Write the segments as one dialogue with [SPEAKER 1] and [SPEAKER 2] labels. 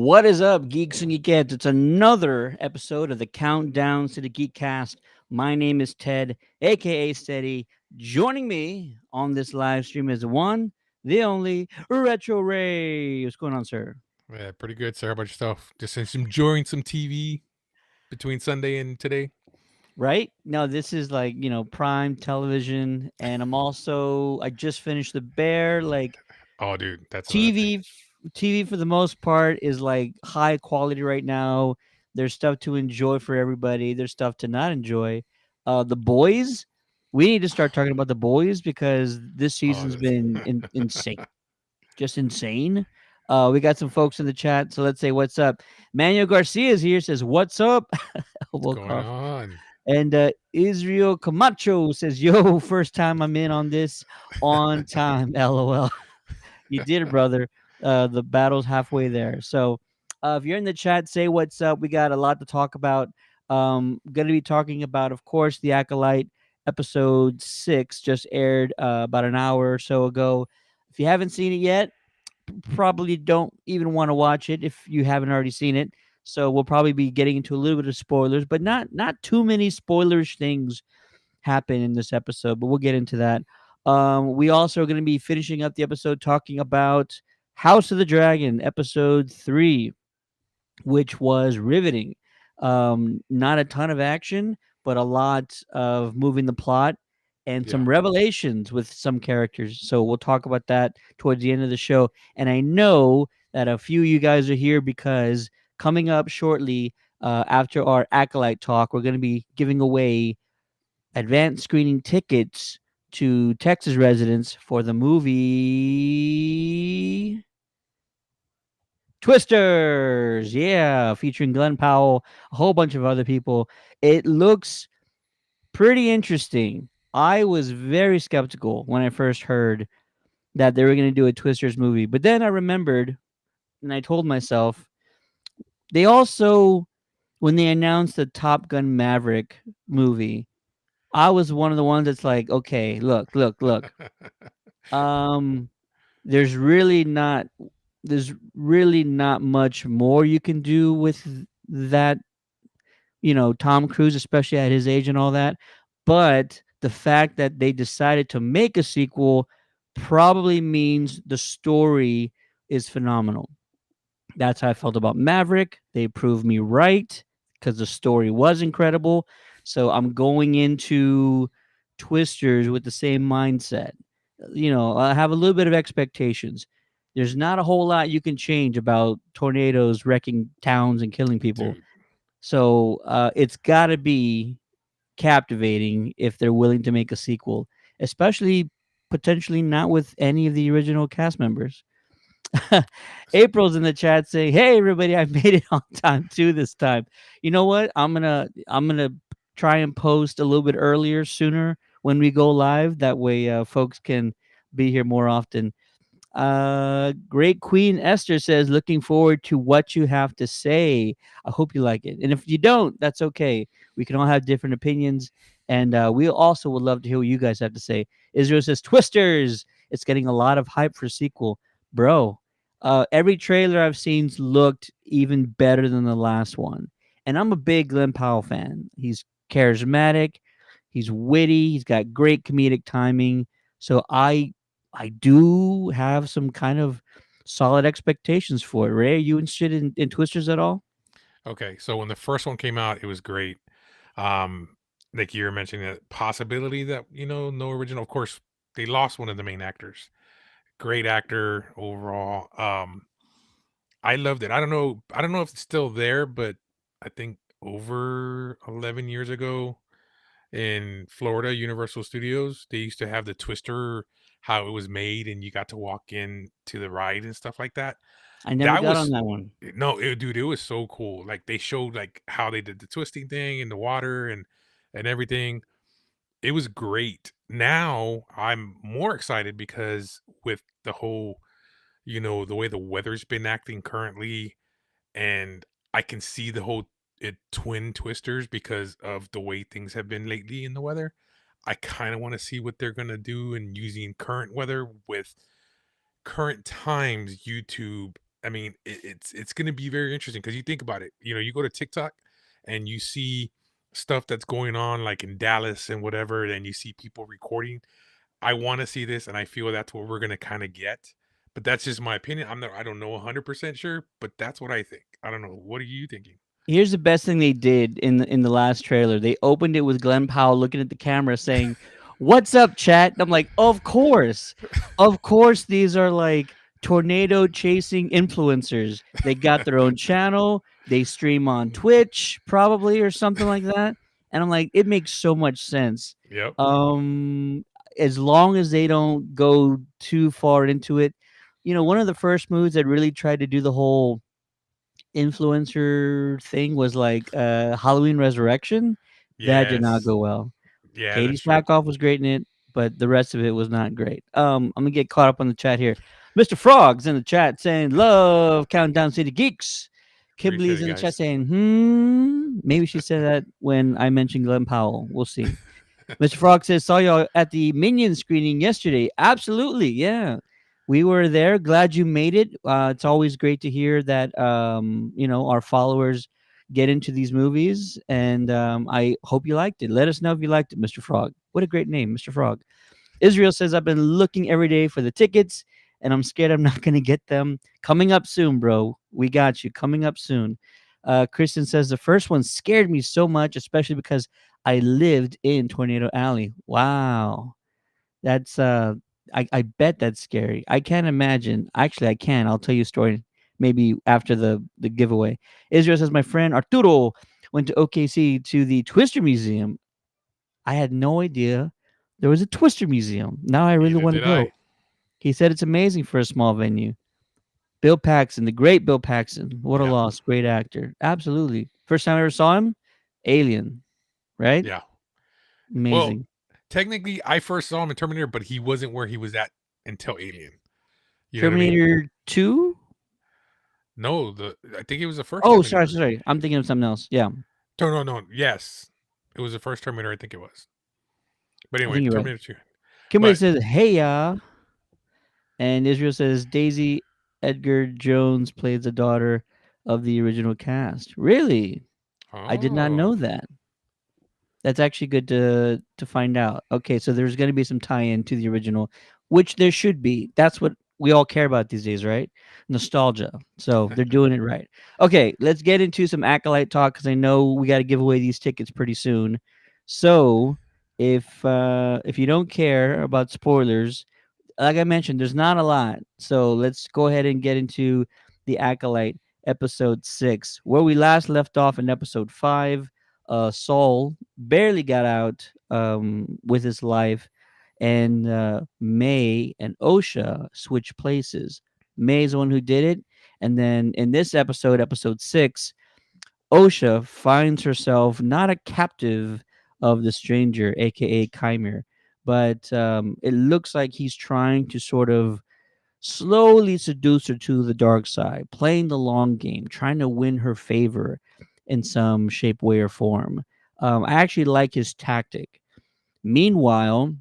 [SPEAKER 1] What is up, geeks and geekettes? It's another episode of the Countdown to the Geekcast. My name is Ted, aka Steady. Joining me on this live stream is the one, the only Retro Ray. What's going on, sir?
[SPEAKER 2] Yeah, pretty good, sir. How about yourself? Just enjoying some TV between Sunday and today.
[SPEAKER 1] Right? No, this is like, prime television. And I just finished The Bear. Like,
[SPEAKER 2] Oh, dude, that's another thing.
[SPEAKER 1] TV TV for the most part is like high quality right now. There's stuff to enjoy for everybody. There's stuff to not enjoy. The Boys, we need to start talking about The Boys because this
[SPEAKER 2] Oh,
[SPEAKER 1] season's
[SPEAKER 2] this.
[SPEAKER 1] been insane, just insane. We got some folks in the chat, so let's say what's up. Manuel Garcia is here. Says what's up.
[SPEAKER 2] What's
[SPEAKER 1] Elbow
[SPEAKER 2] going
[SPEAKER 1] cough.
[SPEAKER 2] on?
[SPEAKER 1] And Israel Camacho says, "Yo, first time I'm in on this on time." LOL. You did it, brother. The battle's halfway there. So if you're in the chat, say what's up. We got a lot to talk about. Going to be talking about, of course, the Acolyte episode 6 just aired about an hour or so ago. If you haven't seen it yet, probably don't even want to watch it if you haven't already seen it. So we'll probably be getting into a little bit of spoilers, but not too many spoilerish things happen in this episode, but we'll get into that. We also are going to be finishing up the episode talking about House of the Dragon, episode 3, which was riveting. Not a ton of action, but a lot of moving the plot and
[SPEAKER 2] Yeah.
[SPEAKER 1] some revelations with some characters. So we'll talk about that towards the end of the show. And I know that a few of you guys are here because coming up shortly after our Acolyte talk, we're going to be giving away advanced screening tickets to Texas residents for the movie Twisters. Yeah, featuring Glenn Powell, a whole bunch of other people. It looks pretty interesting. I was very skeptical when I first heard that they were going to do a Twisters movie, but then I remembered and I told myself they also, when they announced the Top Gun Maverick movie, I was one of the ones that's like, okay, look. Um, there's really not there's really not much more you can do with that, Tom Cruise, especially at his age and all that. But the fact that they decided to make a sequel probably means the story is phenomenal. That's how I felt about Maverick. They proved me right because the story was incredible. So I'm going into Twisters with the same mindset. I have a little bit of expectations. There's not a whole lot you can change about tornadoes wrecking towns and killing people.
[SPEAKER 2] Dude.
[SPEAKER 1] So it's got to be captivating if they're willing to make a sequel, especially potentially not with any of the original cast members. April's in the chat saying, "Hey everybody, I made it on time too this time." You know what? I'm gonna try and post a little bit earlier, sooner when we go live. That way, folks can be here more often. Great Queen Esther says, "Looking forward to what you have to say. I hope you like it, and if you don't, that's okay. We can all have different opinions, and we also would love to hear what you guys have to say." Israel says, "Twisters. It's getting a lot of hype for sequel, bro." Every trailer I've seen looked even better than the last one, and I'm a big Glenn Powell fan. He's charismatic, he's witty, he's got great comedic timing. So I do have some kind of solid expectations for it. Ray, are you interested in Twisters at all?
[SPEAKER 2] Okay, so when the first one came out, it was great. Um, like you were mentioning, the possibility that no original. Of course, they lost one of the main actors. Great actor overall. I loved it. I don't know. I don't know if it's still there, but I think over 11 years ago, in Florida, Universal Studios, they used to have the Twister, how it was made, and you got to walk in to the ride and stuff like that.
[SPEAKER 1] I never
[SPEAKER 2] That
[SPEAKER 1] got on
[SPEAKER 2] was
[SPEAKER 1] that one.
[SPEAKER 2] no, dude, it was so cool. Like they showed like how they did the twisting thing in the water and everything. It was great. Now I'm more excited because with the whole, the way the weather's been acting currently, and I can see the whole twin twisters because of the way things have been lately in the weather. I kind of want to see what they're gonna do and using current weather with current times YouTube I mean, it's going to be very interesting because you think about it. You know, you go to TikTok and you see stuff that's going on like in Dallas and whatever, and you see people recording. I want to see this, and I feel that's what we're going to kind of get. But that's just my opinion. I don't know 100% sure, but that's what I think. I don't know. What are you thinking?
[SPEAKER 1] Here's the best thing they did in the last trailer. They opened it with Glenn Powell looking at the camera saying, "What's up, chat?" And I'm like, of course, these are like tornado chasing influencers. They got their own channel. They stream on Twitch, probably or something like that. And I'm like, it makes so much sense.
[SPEAKER 2] Yep.
[SPEAKER 1] Um, as long as they don't go too far into it, one of the first moves that really tried to do the whole influencer thing was like Halloween Resurrection. That did not
[SPEAKER 2] Yes.
[SPEAKER 1] go well.
[SPEAKER 2] Yeah,
[SPEAKER 1] Katie
[SPEAKER 2] that's true.
[SPEAKER 1] Sackhoff was great in it, but the rest of it was not great. I'm gonna get caught up on the chat here. Mr. Frog's in the chat saying love Countdown City Geeks.
[SPEAKER 2] Appreciate
[SPEAKER 1] Kibley's
[SPEAKER 2] it,
[SPEAKER 1] in the chat
[SPEAKER 2] guys.
[SPEAKER 1] saying, maybe she said that when I mentioned Glenn Powell. We'll see. Mr. Frog says, saw y'all at the Minion screening yesterday. Absolutely. Yeah. We were there. Glad you made it. It's always great to hear that, our followers get into these movies. And I hope you liked it. Let us know if you liked it, Mr. Frog. What a great name, Mr. Frog. Israel says, I've been looking every day for the tickets and I'm scared I'm not going to get them. Coming up soon, bro. We got you. Coming up soon. Kristen says, the first one scared me so much, especially because I lived in Tornado Alley. Wow. That's, I bet that's scary. I can't imagine. Actually, I can. I'll tell you a story maybe after the giveaway. Israel says, my friend Arturo went to OKC to the Twister Museum. I had no idea there was a Twister Museum. Now I really
[SPEAKER 2] Neither
[SPEAKER 1] want to
[SPEAKER 2] did I.
[SPEAKER 1] go. He said it's amazing for a small venue. Bill Paxton, the great Bill Paxton. What a
[SPEAKER 2] Yeah.
[SPEAKER 1] loss. Great actor. Absolutely. First time I ever saw him, Alien, right?
[SPEAKER 2] Yeah. Well,
[SPEAKER 1] Amazing.
[SPEAKER 2] technically, I first saw him in Terminator, but he wasn't where he was at until Alien. You know what I mean?
[SPEAKER 1] Terminator 2?
[SPEAKER 2] No, I think it was the first
[SPEAKER 1] Oh, sorry,
[SPEAKER 2] Terminator.
[SPEAKER 1] sorry. I'm thinking of something else. Yeah,
[SPEAKER 2] No, no, no. Yes, it was the first Terminator. I think it was. But
[SPEAKER 1] I
[SPEAKER 2] anyway,
[SPEAKER 1] think you're right.
[SPEAKER 2] Terminator 2.
[SPEAKER 1] Kimberly
[SPEAKER 2] But
[SPEAKER 1] says, hey, ya. And Israel says, Daisy Edgar Jones plays the daughter of the original cast. Really? I did not
[SPEAKER 2] oh,
[SPEAKER 1] know that. That's actually good to find out. Okay, so there's going to be some tie-in to the original, which there should be. That's what we all care about these days, right? Nostalgia. So they're doing it right. Okay, let's get into some Acolyte talk because I know we got to give away these tickets pretty soon. So if you don't care about spoilers, like I mentioned, there's not a lot. So let's go ahead and get into the Acolyte episode 6, where we last left off in episode 5. Saul barely got out with his life, and May and Osha switch places. May's the one who did it, and then in this episode, episode 6, Osha finds herself not a captive of the stranger, aka Chimera, but it looks like he's trying to sort of slowly seduce her to the dark side, playing the long game, trying to win her favor in some shape, way, or form. I actually like his tactic. Meanwhile,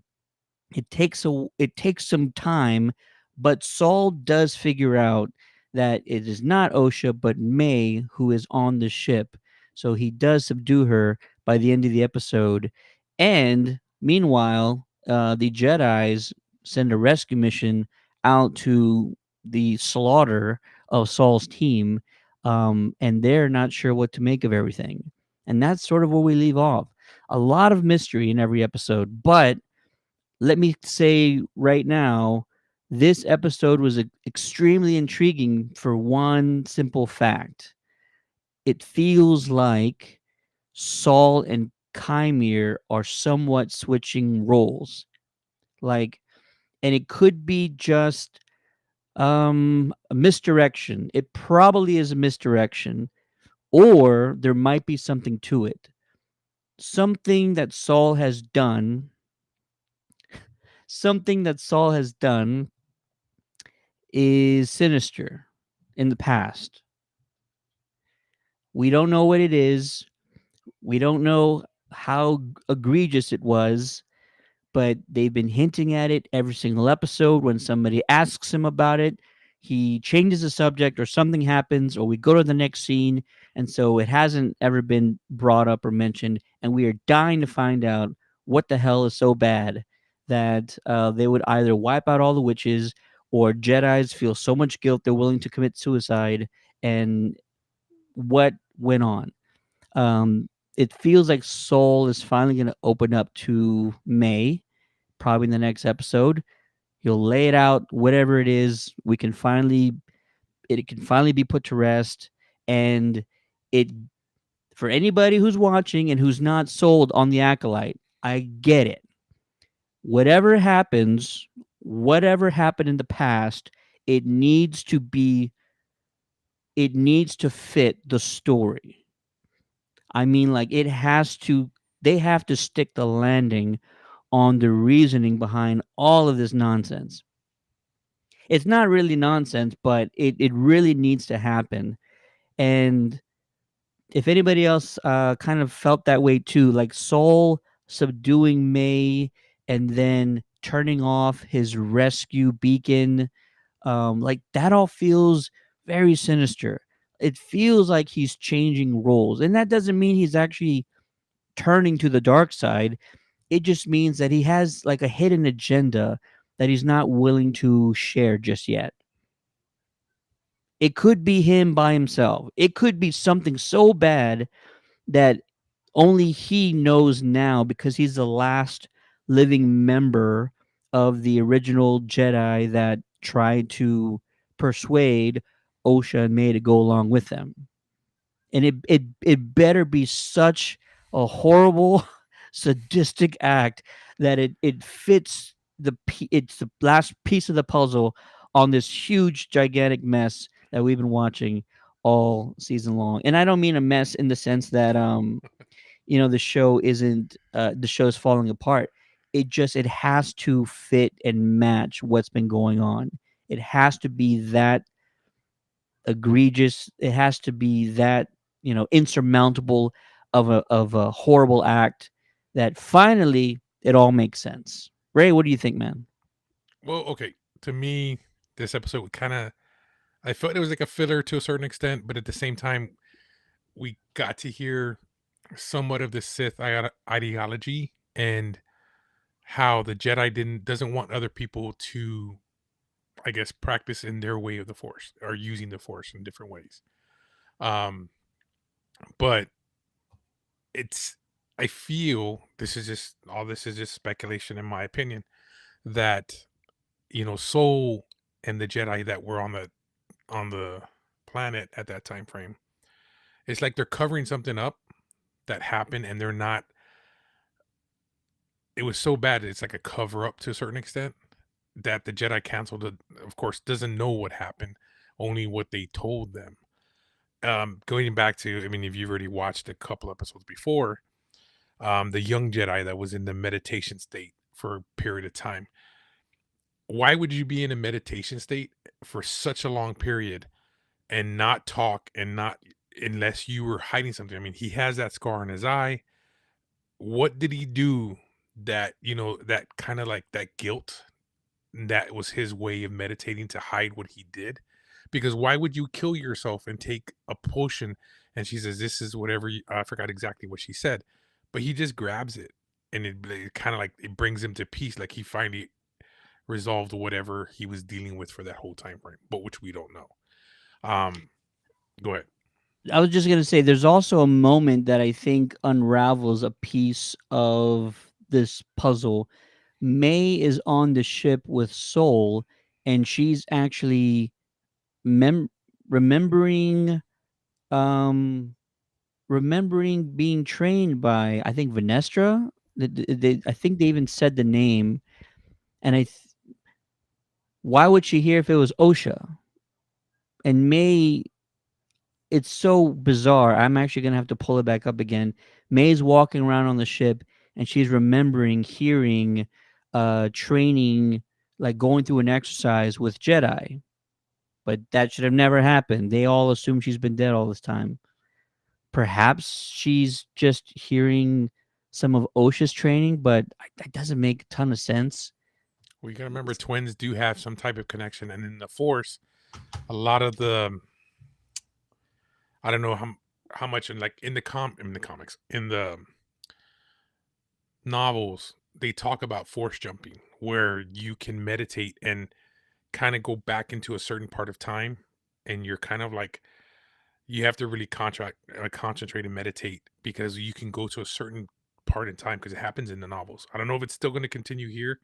[SPEAKER 1] it takes some time, but Saul does figure out that it is not Osha but May who is on the ship. So he does subdue her by the end of the episode. And meanwhile, the Jedi's send a rescue mission out to the slaughter of Saul's team, and they're not sure what to make of everything. And that's sort of where we leave off. A lot of mystery in every episode, but let me say right now, this episode was extremely intriguing for one simple fact. It feels like Saul and Chimere are somewhat switching roles. Like, and it could be just a misdirection. It probably is a misdirection, or there might be something to it. Something that Saul has done, something that Saul has done is sinister in the past. We don't know what it is. We don't know how egregious it was, but they've been hinting at it every single episode. When somebody asks him about it, he changes the subject or something happens or we go to the next scene, and so it hasn't ever been brought up or mentioned, and we are dying to find out what the hell is so bad that they would either wipe out all the witches or Jedis feel so much guilt they're willing to commit suicide, and what went on. Um, it feels like Soul is finally going to open up to May, probably in the next episode. He'll lay it out, whatever it is. It can finally be put to rest, and it for anybody who's watching and who's not sold on the Acolyte, I get it. Whatever happens, whatever happened in the past, it needs to be it needs to fit the story. I mean, like they have to stick the landing on the reasoning behind all of this nonsense. It's not really nonsense, but it really needs to happen. And if anybody else kind of felt that way too, like Soul subduing May and then turning off his rescue beacon, like that all feels very sinister. It feels like he's changing roles, and that doesn't mean he's actually turning to the dark side. It just means that he has like a hidden agenda that he's not willing to share just yet. It could be him by himself. It could be something so bad that only he knows now because he's the last living member of the original Jedi that tried to persuade Osha and May to go along with them. And it better be such a horrible sadistic act that it fits it's the last piece of the puzzle on this huge gigantic mess that we've been watching all season long. And I don't mean a mess in the sense that the show isn't the show's falling apart. It has to fit and match what's been going on. It has to be that egregious. It has to be that insurmountable of a horrible act that finally it all makes sense. Ray, what do you think, man?
[SPEAKER 2] Well, okay. To me, this episode kind of, I felt it was like a filler to a certain extent, but at the same time, we got to hear somewhat of the Sith ideology and how the Jedi doesn't want other people to, I guess, practice in their way of the Force or using the Force in different ways. Um, but it's, I feel this is just speculation in my opinion that Soul and the Jedi that were on the planet at that time frame, it's like they're covering something up that happened, and they're not. It was so bad, it's like a cover up to a certain extent that the Jedi Council, of course, doesn't know what happened, only what they told them. Going back to, I mean, if you've already watched a couple episodes before, the young Jedi that was in the meditation state for a period of time. Why would you be in a meditation state for such a long period and not talk and not unless you were hiding something? I mean, he has that scar on his eye. What did he do that, that kind of like that guilt, that was his way of meditating to hide what he did? Because why would you kill yourself and take a potion? And she says, this is whatever I forgot exactly what she said, but he just grabs it, and it kind of like it brings him to peace. Like he finally resolved whatever he was dealing with for that whole time frame, but which we don't know. Um, Go ahead.
[SPEAKER 1] I was just gonna say there's also a moment that I think unravels a piece of this puzzle. May is on the ship with Soul, and she's actually mem- remembering um remembering being trained by, I think, Venestra. I think they even said the name, and why would she hear if it was Osha? And May, it's so bizarre. I'm actually gonna have to pull it back up again. May's walking around on the ship, and she's remembering hearing, training, like going through an exercise with Jedi. But that should have never happened. They all assume she's been dead all this time. Perhaps she's just hearing some of Osha's training, but that doesn't make a ton of sense.
[SPEAKER 2] Well, you gotta remember, twins do have some type of connection, and in the Force, A lot of the I don't know how much in like in the comics in the novels they talk about force jumping where you can meditate and kind of go back into a certain part of time and you're kind of like you have to really concentrate and meditate because you can go to a certain part in time because it happens in the novels. I don't know if it's still going to continue here,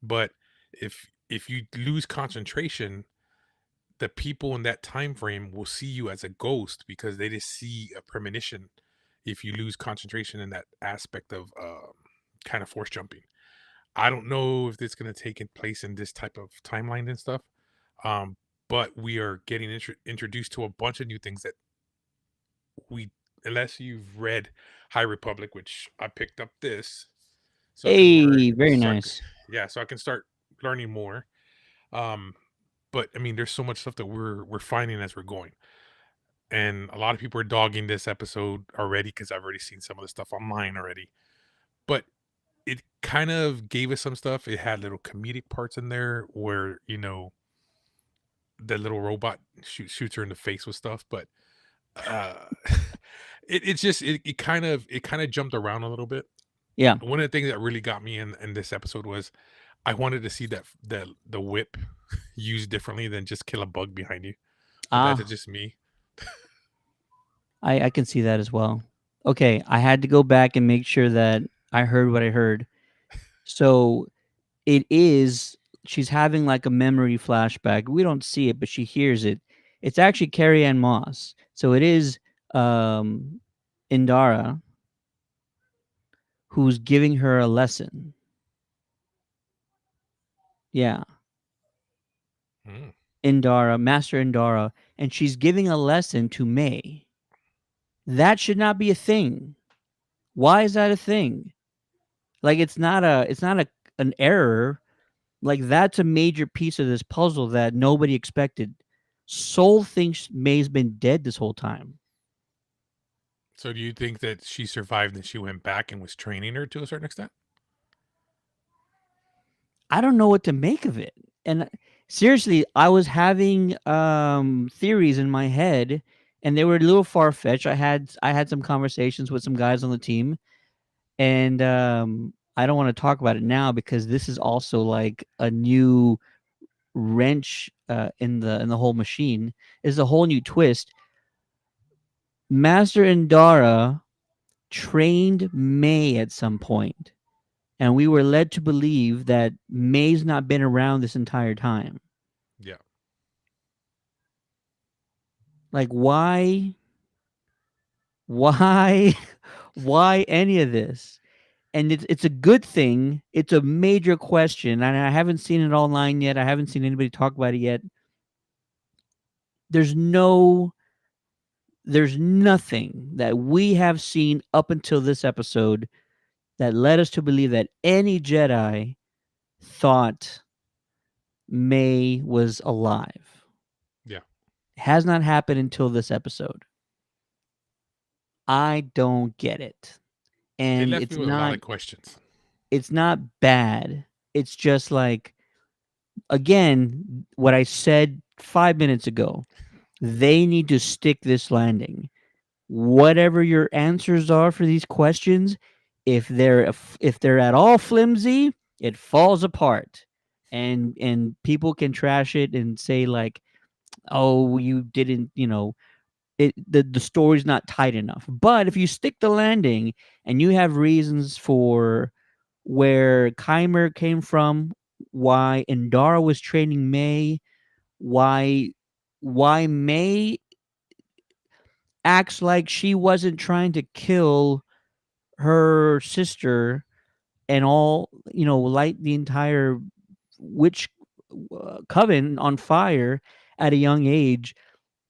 [SPEAKER 2] but if you lose concentration, the people in that time frame will see you as a ghost because they just see a premonition if you lose concentration in that aspect of kind of force jumping. I don't know if it's going to take in place in this type of timeline and stuff. Um, but we are getting introduced to a bunch of new things that we, unless you've read High Republic, which I picked up this, so I can learn.
[SPEAKER 1] Hey, very nice.
[SPEAKER 2] Yeah, so I can start learning more. Um, but I mean, there's so much stuff that we're finding as we're going, and a lot of people are dogging this episode already because I've already seen some of the stuff online already. But it kind of gave us some stuff. It had little comedic parts in there where the little robot shoots her in the face with stuff, but uh, it's just it kind of jumped around a little bit.
[SPEAKER 1] Yeah.
[SPEAKER 2] One of the things that really got me in this episode was I wanted to see that the whip used differently than just kill a bug behind you. But that's
[SPEAKER 1] Ah,
[SPEAKER 2] just me.
[SPEAKER 1] I can see that as well. Okay, I had to go back and make sure that I heard what I heard. So it is she's having like a memory flashback. We don't see it, but she hears it. It's actually Carrie Ann Moss. So it is um Indara who's giving her a lesson. Yeah,
[SPEAKER 2] Mm.
[SPEAKER 1] Indara, Master Indara, and she's giving a lesson to May. That should not be a thing. Why is that a thing? Like it's not a an error. Like that's a major piece of this puzzle that nobody expected. Soul thinks May's been dead this whole time.
[SPEAKER 2] So do you think that she survived and she went back and was training her to a certain extent?
[SPEAKER 1] I don't know what to make of it. And seriously, I was having theories in my head and they were a little far fetched. I had some conversations with some guys on the team and I don't want to talk about it now because this is also like a new wrench in the whole machine. Is a whole new twist. Master Indara trained May at some point, and we were led to believe that May's not been around this entire time.
[SPEAKER 2] Yeah.
[SPEAKER 1] Like why why any of this? And it's a good thing. It's a major question, and I haven't seen it online yet. I haven't seen anybody talk about it yet. There's no there's nothing that we have seen up until this episode that led us to believe that any Jedi thought May was alive.
[SPEAKER 2] Yeah.
[SPEAKER 1] Has not happened until this episode. I don't get it.
[SPEAKER 2] It
[SPEAKER 1] And
[SPEAKER 2] left me with a lot of questions.
[SPEAKER 1] it's not bad. It's just like again what I said 5 minutes ago. They need to stick this landing. Whatever your answers are for these questions, if they're at all flimsy, it falls apart. And people can trash it and say like, "Oh, you didn't, the story's not tight enough." But if you stick the landing and you have reasons for where Kymer came from, why Indara was training May, why May acts like she wasn't trying to kill her sister and light the entire witch coven on fire at a young age.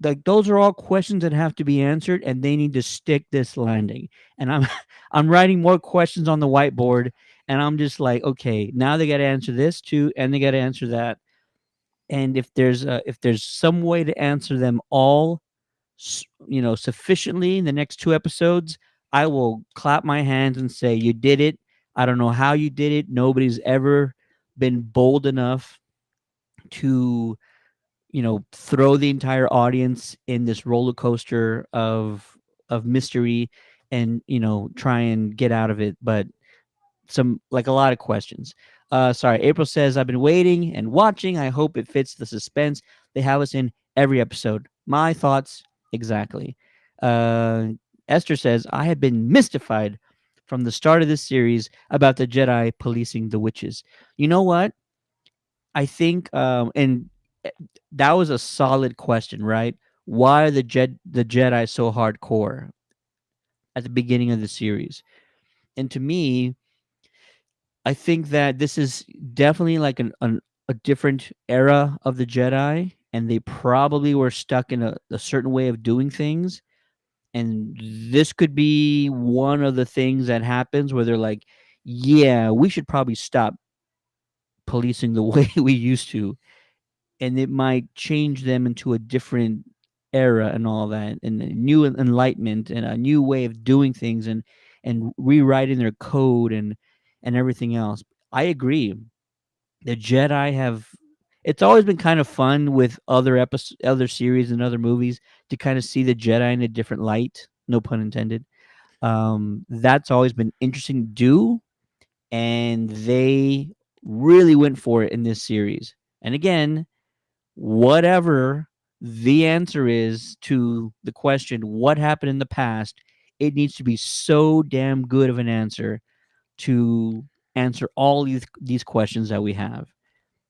[SPEAKER 1] Like those are all questions that have to be answered, and they need to stick this landing. And I'm I'm writing more questions on the whiteboard, and I'm just like, okay, now they got to answer this too, and they got to answer that. And if there's some way to answer them all, sufficiently in the next two episodes, I will clap my hands and say, you did it. I don't know how you did it. Nobody's ever been bold enough to, throw the entire audience in this roller coaster of mystery, and try and get out of it. But some, like, a lot of questions. Sorry, April says, I've been waiting and watching. I hope it fits the suspense they have us in every episode. My thoughts exactly. Uh, Esther says, I have been mystified from the start of this series about the Jedi policing the witches. You know what? I think, and eh, that was a solid question, right? Why are the Jedi so hardcore at the beginning of the series? And to me, I think that this is definitely like a different era of the Jedi, and they probably were stuck in a certain way of doing things. And this could be one of the things that happens where they're like, yeah, we should probably stop policing the way we used to. And it might change them into a different era and all that, and a new enlightenment and a new way of doing things, and rewriting their code and everything else. I agree. The Jedi have, it's always been kind of fun with other series and other movies to kind of see the Jedi in a different light, no pun intended. That's always been interesting to do, and they really went for it in this series. And again, whatever the answer is to the question, what happened in the past, it needs to be so damn good of an answer to answer all these questions that we have.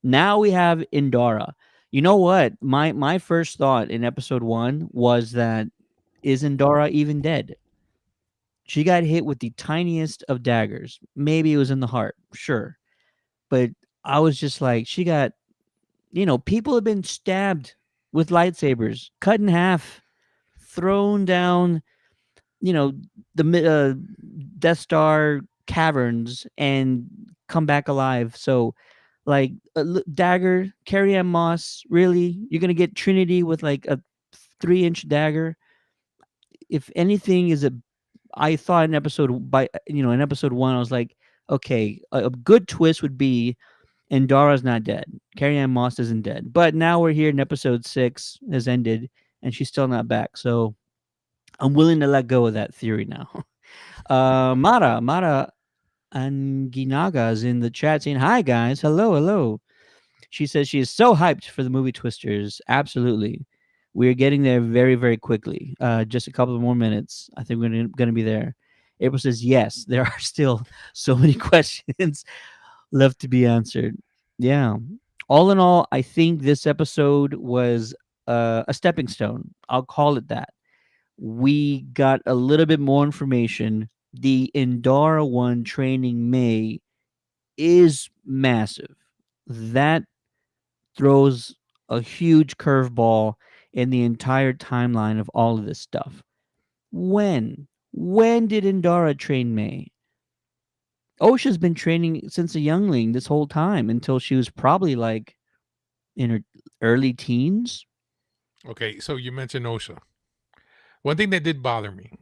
[SPEAKER 1] Now we have Indara. You know what? My first thought in episode 1 was that, is Indara even dead? She got hit with the tiniest of daggers. Maybe it was in the heart, sure. But I was just like, she got, people have been stabbed with lightsabers, cut in half, thrown down, you know, the Death Star caverns, and come back alive. So, like, dagger, Carrie Ann Moss, really? You're gonna get Trinity with like a 3-inch dagger? If anything, I thought in episode 1, I was like, okay, a good twist would be, and Dara's not dead. Carrie Ann Moss isn't dead. But now we're here in episode 6, has ended, and she's still not back. So I'm willing to let go of that theory now. Mara Anginaga is in the chat saying, hi guys, hello, hello. She says she is so hyped for the movie Twisters. Absolutely. We're getting there very, very quickly. Just a couple of more minutes. I think we're going to be there. April says, yes, there are still so many questions left to be answered. Yeah. All in all, I think this episode was a stepping stone. I'll call it that. We got a little bit more information. The Indara one training May is massive. That throws a huge curveball in the entire timeline of all of this stuff. When? When did Indara train May? Osha's been training since a youngling this whole time until she was probably like in her early teens.
[SPEAKER 2] Okay, so you mentioned OSHA. One thing that did bother me,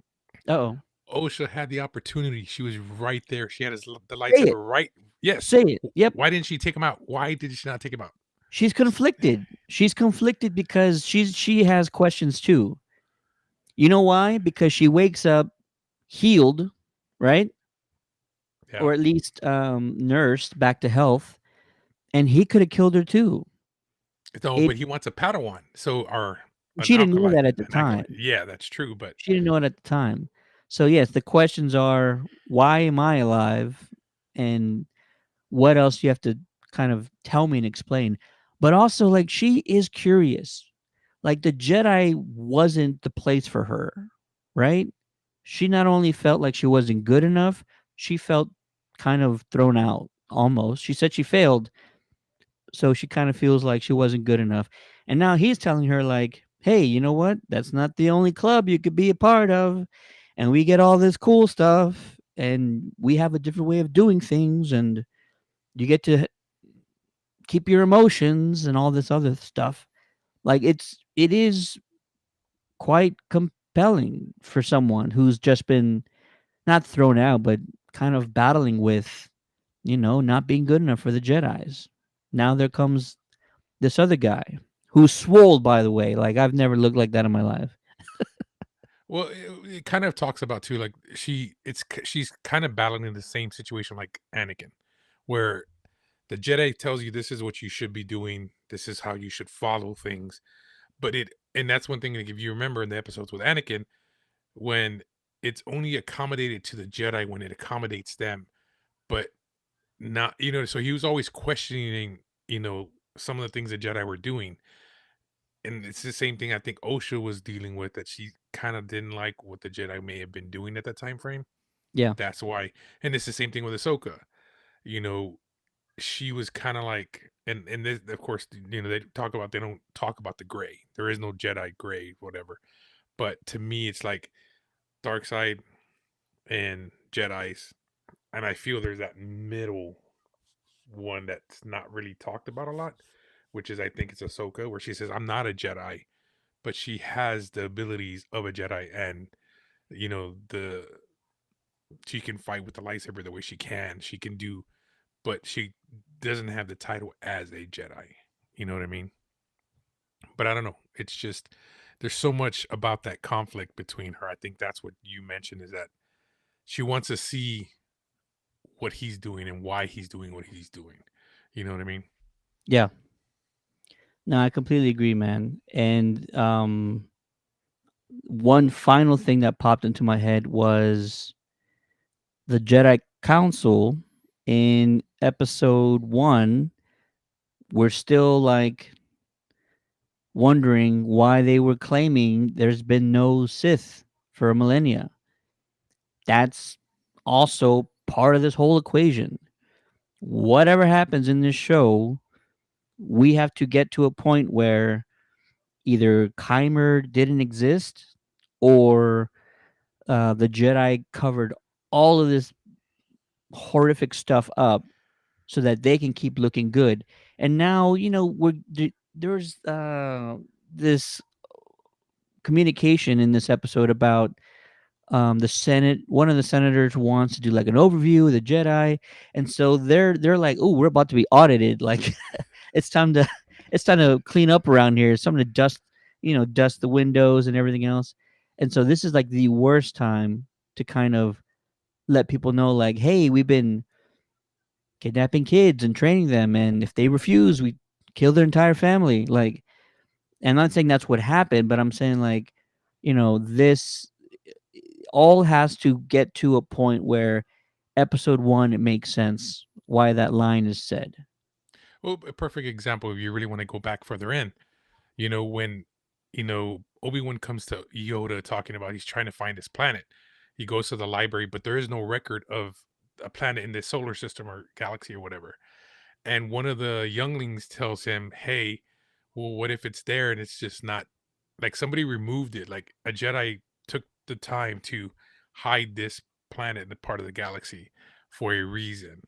[SPEAKER 1] Oh,
[SPEAKER 2] OSHA had the opportunity. She was right there. She had the
[SPEAKER 1] say it.
[SPEAKER 2] lightsaber right. Yes.
[SPEAKER 1] Say it. Yep.
[SPEAKER 2] Why didn't she take him out? Why did she not take him out?
[SPEAKER 1] She's conflicted. She's conflicted because she has questions too. You know why? Because she wakes up healed, right?
[SPEAKER 2] Yeah.
[SPEAKER 1] Or at least nursed back to health, and he could have killed her too.
[SPEAKER 2] No,
[SPEAKER 1] It
[SPEAKER 2] but he wants a Padawan. So, or an
[SPEAKER 1] She didn't know
[SPEAKER 2] acolyte.
[SPEAKER 1] that at the
[SPEAKER 2] An acolyte.
[SPEAKER 1] time.
[SPEAKER 2] Yeah, that's true. But
[SPEAKER 1] She didn't know it at the time. So yes, the questions are, why am I alive, and what else you have to kind of tell me and explain. But also, like, she is curious. Like, the Jedi wasn't the place for her, right? She not only felt like she wasn't good enough, she felt kind of thrown out almost. She said she failed, so she kind of feels like she wasn't good enough. And now he's telling her, like, hey, you know what? That's not the only club you could be a part of. And we get all this cool stuff, and we have a different way of doing things, and you get to keep your emotions and all this other stuff. Like, it is quite compelling for someone who's just been not thrown out, but kind of battling with, not being good enough for the Jedi's. Now there comes this other guy who's swole, by the way. Like I've never looked like that in my life.
[SPEAKER 2] Well, it kind of talks about too, like she's kind of battling the same situation like Anakin, where the Jedi tells you this is what you should be doing, this is how you should follow things, but and that's one thing. Like if you remember in the episodes with Anakin, when it's only accommodated to the Jedi when it accommodates them, but not, so he was always questioning, some of the things the Jedi were doing. And it's the same thing I think Osha was dealing with, that she kind of didn't like what the Jedi may have been doing at that time frame.
[SPEAKER 1] Yeah,
[SPEAKER 2] That's why, and it's the same thing with Ahsoka. You know, she was kind of like, and this, of course, they don't talk about the gray. There is no Jedi gray, whatever. But to me, it's like dark side and Jedi's, and I feel there's that middle one that's not really talked about a lot, which is I think it's Ahsoka, where she says, "I'm not a Jedi," but she has the abilities of a Jedi, and the she can fight with the lightsaber the way she can. She can do, but she doesn't have the title as a Jedi. You know what I mean? But I don't know. It's just there's so much about that conflict between her. I think that's what you mentioned, is that she wants to see what he's doing and why he's doing what he's doing. You know what I mean?
[SPEAKER 1] yeah. No, I completely agree, man. And one final thing that popped into my head was the Jedi Council in episode 1. We're still like wondering why they were claiming there's been no Sith for a millennia. That's also part of this whole equation. Whatever happens in this show, we have to get to a point where either Keimer didn't exist, or the Jedi covered all of this horrific stuff up so that they can keep looking good. And now, there's this communication in this episode about the Senate. One of the senators wants to do like an overview of the Jedi, and so they're like, "Oh, we're about to be audited. Like, it's time to it's time to clean up around here. It's time to dust the windows and everything else." And so this is like the worst time to kind of let people know, like, "Hey, we've been kidnapping kids and training them, and if they refuse, we kill their entire family." Like, and I'm not saying that's what happened, but I'm saying like, this all has to get to a point where episode 1 it makes sense why that line is said.
[SPEAKER 2] Well, a perfect example, if you really want to go back further in, when Obi-Wan comes to Yoda talking about he's trying to find this planet. He goes to the library, but there is no record of a planet in the solar system or galaxy or whatever. And one of the younglings tells him, "Hey, well, what if it's there and it's just not, like, somebody removed it? Like a Jedi took the time to hide this planet in the part of the galaxy for a reason."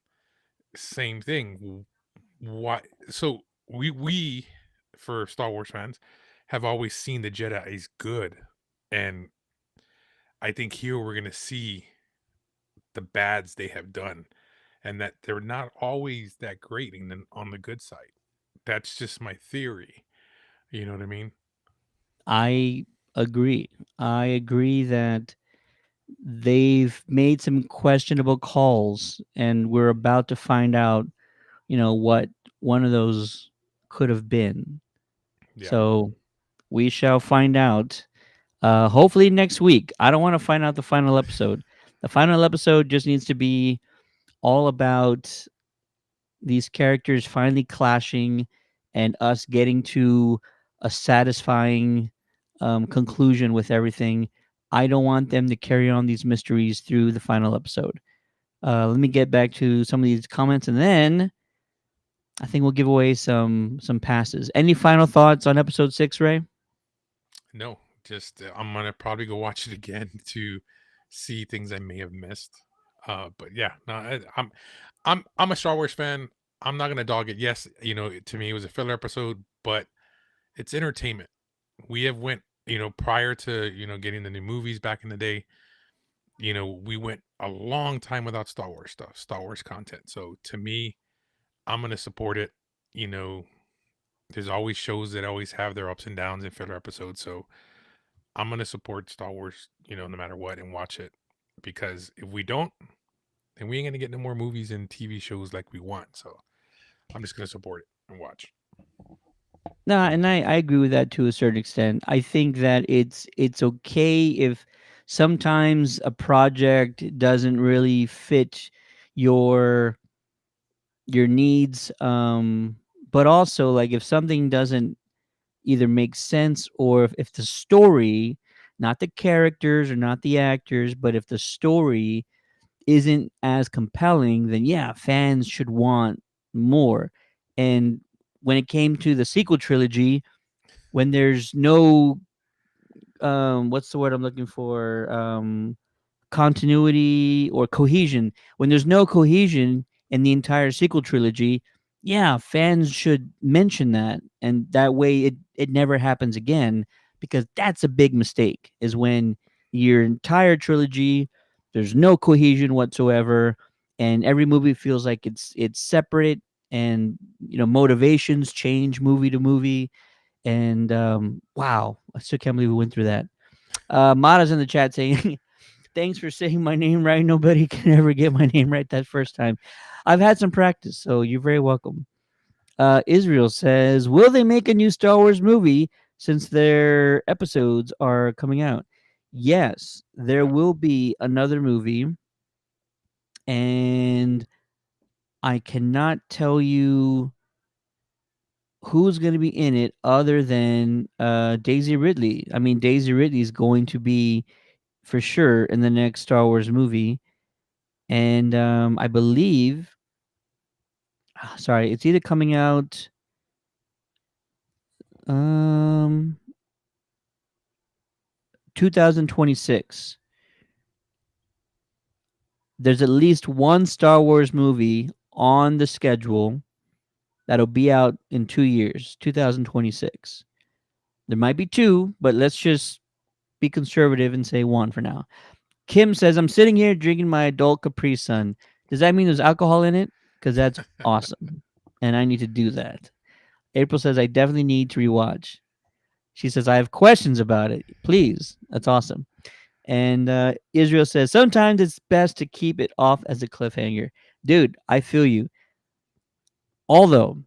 [SPEAKER 2] Same thing. Why? So we for Star Wars fans have always seen the Jedi as good, and I think here we're gonna see the bads they have done, and that they're not always that great on the good side. That's just my theory. You know what I mean?
[SPEAKER 1] I agree. I agree that they've made some questionable calls, and we're about to find out, what one of those could have been.
[SPEAKER 2] Yeah.
[SPEAKER 1] So we shall find out. Hopefully next week. I don't want to find out the final episode. The final episode just needs to be all about these characters finally clashing and us getting to a satisfying conclusion with everything. I don't want them to carry on these mysteries through the final episode. Let me get back to some of these comments, and then I think we'll give away some passes. Any final thoughts on episode 6, Ray?
[SPEAKER 2] No, just I'm gonna probably go watch it again to see things I may have missed. But yeah, no, I'm a Star Wars fan. I'm not gonna dog it. Yes, to me it was a filler episode, but it's entertainment. We have went, prior to getting the new movies back in the day. We went a long time without Star Wars stuff, Star Wars content. So to me, I'm gonna support it. You know, There's always shows that always have their ups and downs and filler episodes. So I'm gonna support Star Wars, no matter what, and watch it. Because if we don't, then we ain't gonna get no more movies and TV shows like we want. So I'm just gonna support it and watch.
[SPEAKER 1] No, and I agree with that to a certain extent. I think that it's okay if sometimes a project doesn't really fit your your needs, but also like if something doesn't either make sense, or if the story, not the characters or not the actors, but if the story isn't as compelling, then yeah, fans should want more. And when it came to the sequel trilogy, when there's no what's the word I'm looking for, continuity or cohesion, when there's no cohesion in the entire sequel trilogy, yeah, fans should mention that, and that way it never happens again, because that's a big mistake, is when your entire trilogy, there's no cohesion whatsoever, and every movie feels like it's separate, and motivations change movie to movie. And wow, I still can't believe we went through that. Mata's in the chat saying, "Thanks for saying my name right. Nobody can ever get my name right that first time. I've had some practice, so you're very welcome." Israel says, "Will they make a new Star Wars movie since their episodes are coming out?" Yes, there
[SPEAKER 2] Yeah.
[SPEAKER 1] will be another movie, and I cannot tell you who's going to be in it other than Daisy Ridley. I mean, Daisy Ridley is going to be for sure in the next Star Wars movie, and I believe, sorry, it's either coming out um 2026. There's at least one Star Wars movie on the schedule that'll be out in 2 years, 2026. There might be two, but let's just be conservative and say one for now. Kim says, "I'm sitting here drinking my adult Capri Sun. Does that mean there's alcohol in it? Because that's awesome. And I need to do that." April says, "I definitely need to rewatch." She says, "I have questions about it. Please." That's awesome. And Israel says, "Sometimes it's best to keep it off as a cliffhanger." Dude, I feel you. Although,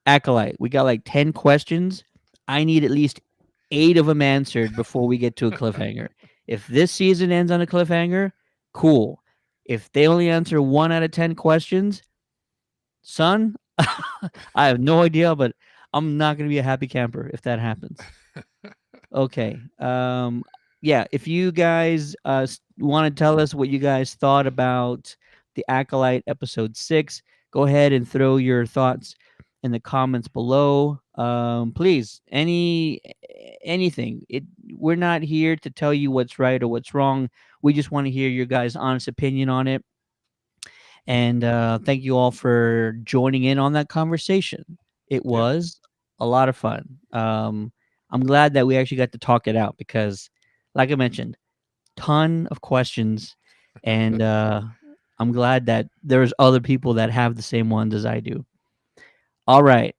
[SPEAKER 1] Acolyte, we got like 10 questions. I need at least 8 of them answered before we get to a cliffhanger. If this season ends on a cliffhanger, cool. If they only answer 1 out of 10 questions, son, I have no idea, but I'm not going to be a happy camper if that happens. Okay. Yeah, if you guys want to tell us what you guys thought about the Acolyte episode 6, go ahead and throw your thoughts in the comments below. Please, anything. We're not here to tell you what's right or what's wrong. We just want to hear your guys' honest opinion on it. And thank you all for joining in on that conversation. It
[SPEAKER 2] Yeah.
[SPEAKER 1] was a lot of fun. I'm glad that we actually got to talk it out because, like I mentioned, ton of questions, and I'm glad that there's other people that have the same ones as I do. All right,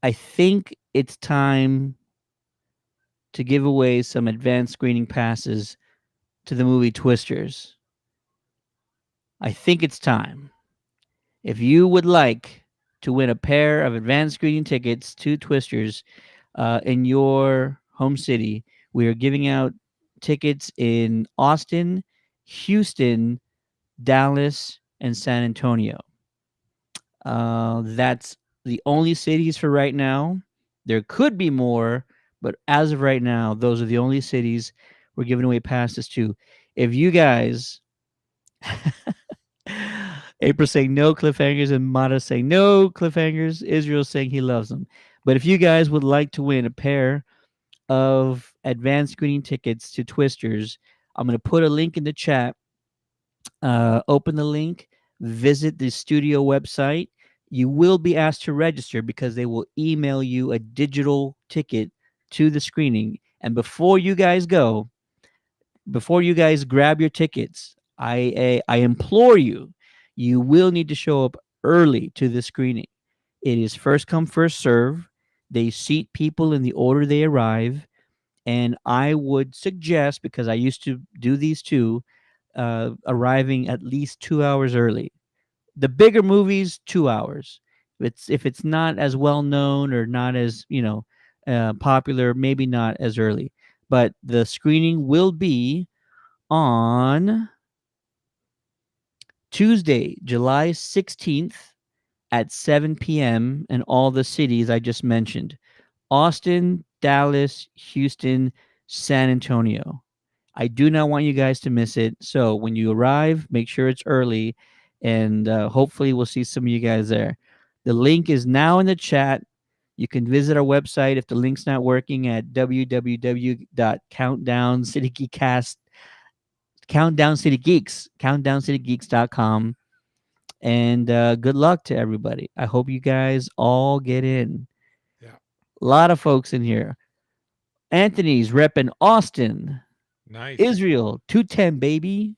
[SPEAKER 1] I think it's time to give away some advanced screening passes to the movie Twisters. I think it's time. If you would like to win a pair of advanced screening tickets to Twisters in your home city, we are giving out tickets in Austin, Houston, Dallas, and San Antonio. That's the only cities for right now. There could be more, but as of right now, those are the only cities we're giving away passes to. If you guys April saying no cliffhangers, and Mata saying no cliffhangers. Israel saying he loves them. But if you guys would like to win a pair of advanced screening tickets to Twisters, I'm going to put a link in the chat. Open the link, visit the studio website. You will be asked to register because they will email you a digital ticket to the screening. And before you guys grab your tickets, I implore you, you will need to show up early to the screening It is first come, first serve. They seat people in the order they arrive. And I would suggest, because I used to do these too, arriving at least 2 hours early. The bigger movies, 2 hours. If it's not as well known or not as popular, maybe not as early. But the screening will be on Tuesday, July 16th at 7 p.m. in all the cities I just mentioned: Austin, Dallas, Houston, San Antonio. I do not want you guys to miss it. So when you arrive, make sure it's early, and hopefully we'll see some of you guys there. The link is now in the chat. You can visit our website if the link's not working at www.countdowncitygeekcast countdowncitygeeks.com. And good luck to everybody. I hope you guys all get in.
[SPEAKER 2] Yeah.
[SPEAKER 1] A lot of folks in here. Anthony's repping Austin.
[SPEAKER 2] Nice.
[SPEAKER 1] Israel, 210, baby.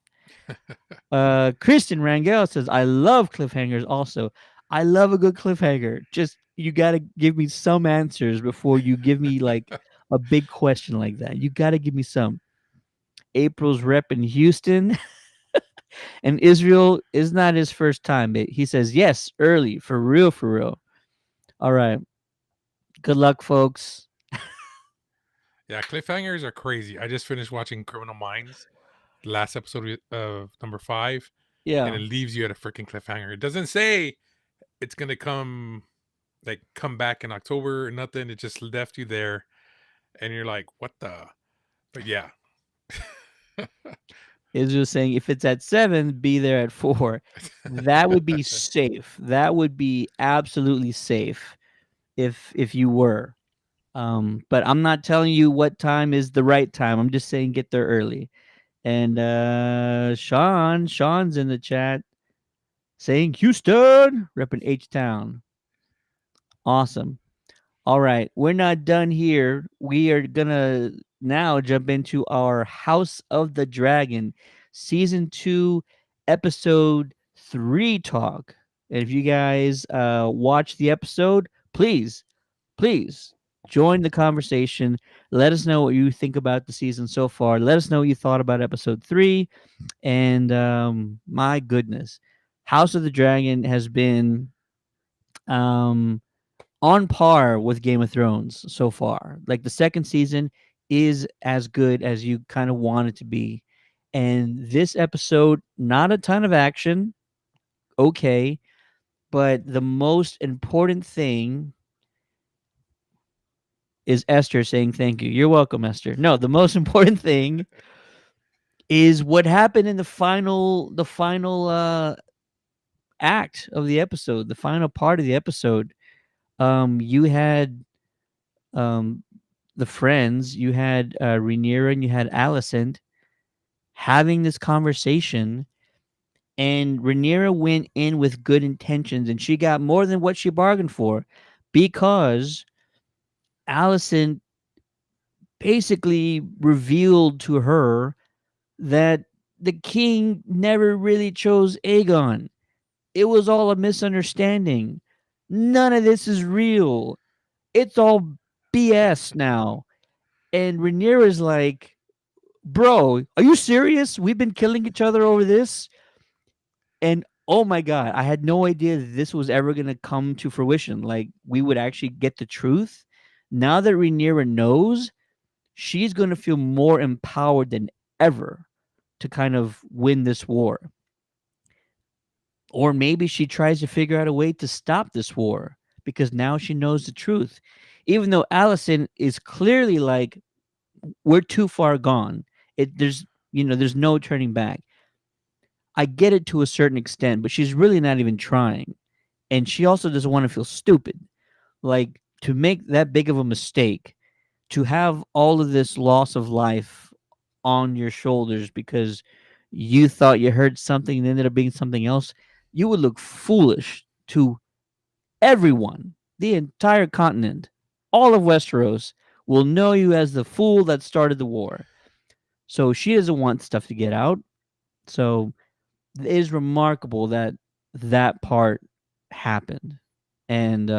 [SPEAKER 1] Kristen Rangel says, I love cliffhangers also. I love a good cliffhanger. Just, you got to give me some answers before you give me like a big question like that. You got to give me some. April's rep in Houston. And Israel is not his first time. He says, yes, early, for real, for real. All right. Good luck, folks.
[SPEAKER 2] Yeah, cliffhangers are crazy. I just finished watching Criminal Minds, the last episode of number 5, and
[SPEAKER 1] Yeah.
[SPEAKER 2] it leaves you at a freaking cliffhanger. It doesn't say it's gonna come back in October or nothing. It just left you there, and you're like, what the? But yeah,
[SPEAKER 1] Israel saying, if it's at 7, be there at 4. That would be safe. That would be absolutely safe if you were. But I'm not telling you what time is the right time. I'm just saying get there early. And Sean's in the chat saying Houston, repping H Town. Awesome. All right, we're not done here. We are gonna now jump into our House of the Dragon season 2, episode 3 talk. And if you guys watch the episode, please join the conversation. Let us know what you think about the season so far. Let us know what you thought about episode 3. And my goodness, House of the Dragon has been um on par with Game of Thrones so far. Like the second season is as good as you kind of want it to be. And this episode, not a ton of action, okay, but the most important thing is Esther saying thank you. You're welcome, Esther. No, the most important thing is what happened in the final act of the episode, the final part of the episode. You had um the friends, you had Rhaenyra and you had Alicent having this conversation, and Rhaenyra went in with good intentions, and she got more than what she bargained for, because Alicent basically revealed to her that the king never really chose Aegon. It was all a misunderstanding. None of this is real. It's all BS now. And Rhaenyra's like, bro, are you serious? We've been killing each other over this? And oh my God, I had no idea that this was ever going to come to fruition. Like, we would actually get the truth. Now that Rhaenyra knows, she's going to feel more empowered than ever to kind of win this war. Or maybe she tries to figure out a way to stop this war because now she knows the truth. Even though Allison is clearly like, we're too far gone. There's no turning back. I get it to a certain extent, but she's really not even trying. And she also doesn't want to feel stupid. Like, to make that big of a mistake, to have all of this loss of life on your shoulders because you thought you heard something and ended up being something else, you would look foolish to everyone, the entire continent, all of Westeros will know you as the fool that started the war. So she doesn't want stuff to get out. So it is remarkable that that part happened. and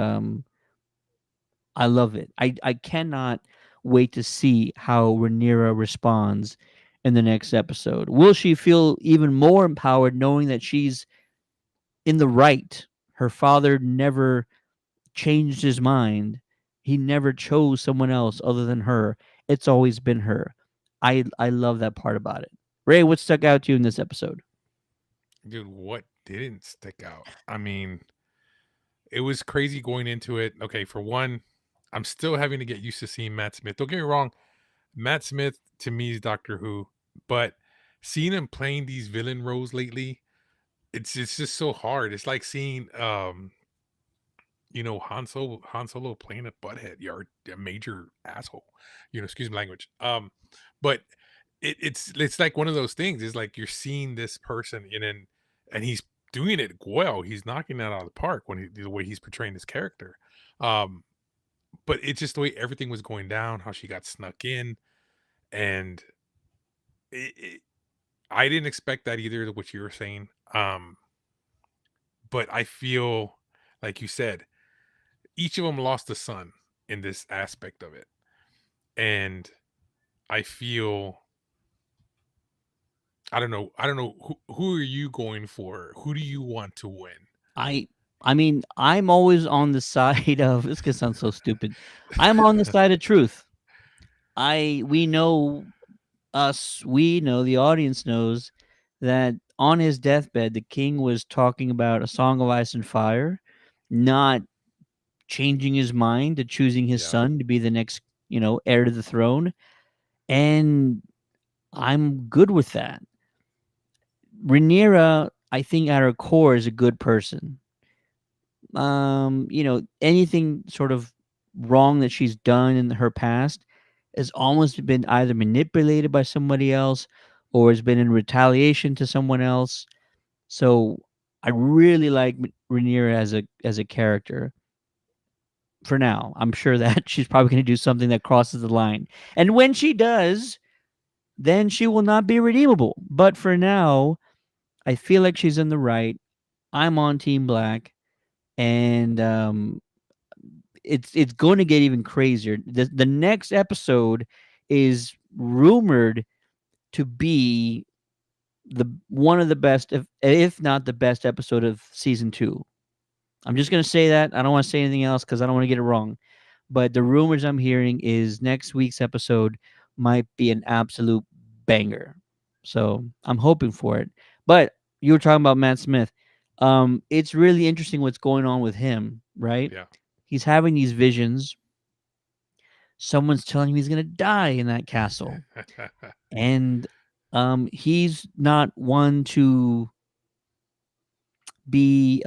[SPEAKER 1] I love it. I cannot wait to see how Rhaenyra responds in the next episode. Will she feel even more empowered knowing that she's in the right? Her father never changed his mind. He never chose someone else other than her. It's always been her. I love that part about it. Ray, what stuck out to you in this episode?
[SPEAKER 2] Dude, what didn't stick out? I mean, it was crazy going into it. Okay, for one, I'm still having to get used to seeing Matt Smith. Don't get me wrong, Matt Smith to me is Doctor Who, but seeing him playing these villain roles lately, it's just so hard. It's like seeing Han Solo playing a butthead. You're a major asshole. Excuse me language. But it's like one of those things. It's like you're seeing this person and he's doing it well. He's knocking that out of the park when the way he's portraying this character. Um, but it's just the way everything was going down, how she got snuck in, and it I didn't expect that either, what you were saying. But I feel like you said, each of them lost a son in this aspect of it. And I feel I don't know who are you going for? Who do you want to win?
[SPEAKER 1] I I mean, I'm always on the side of this gonna sound so stupid. I'm on the side of truth. I we know we know the audience knows that on his deathbed the king was talking about a song of ice and fire, not changing his mind to choosing his
[SPEAKER 2] Yeah.
[SPEAKER 1] son to be the next, heir to the throne. And I'm good with that. Rhaenyra, I think at her core is a good person. Anything sort of wrong that she's done in her past has almost been either manipulated by somebody else or has been in retaliation to someone else. So I really like Rhaenyra as a character. For now, I'm sure that she's probably going to do something that crosses the line, and when she does, then she will not be redeemable. But for now, I feel like she's in the right. I'm on Team Black, and it's going to get even crazier. The next episode is rumored to be the one of the best, if not the best episode of season 2. I'm just going to say that. I don't want to say anything else because I don't want to get it wrong. But the rumors I'm hearing is next week's episode might be an absolute banger. So I'm hoping for it. But you were talking about Matt Smith. It's really interesting what's going on with him, right?
[SPEAKER 2] Yeah.
[SPEAKER 1] He's having these visions. Someone's telling him he's gonna die in that castle. And he's not one to be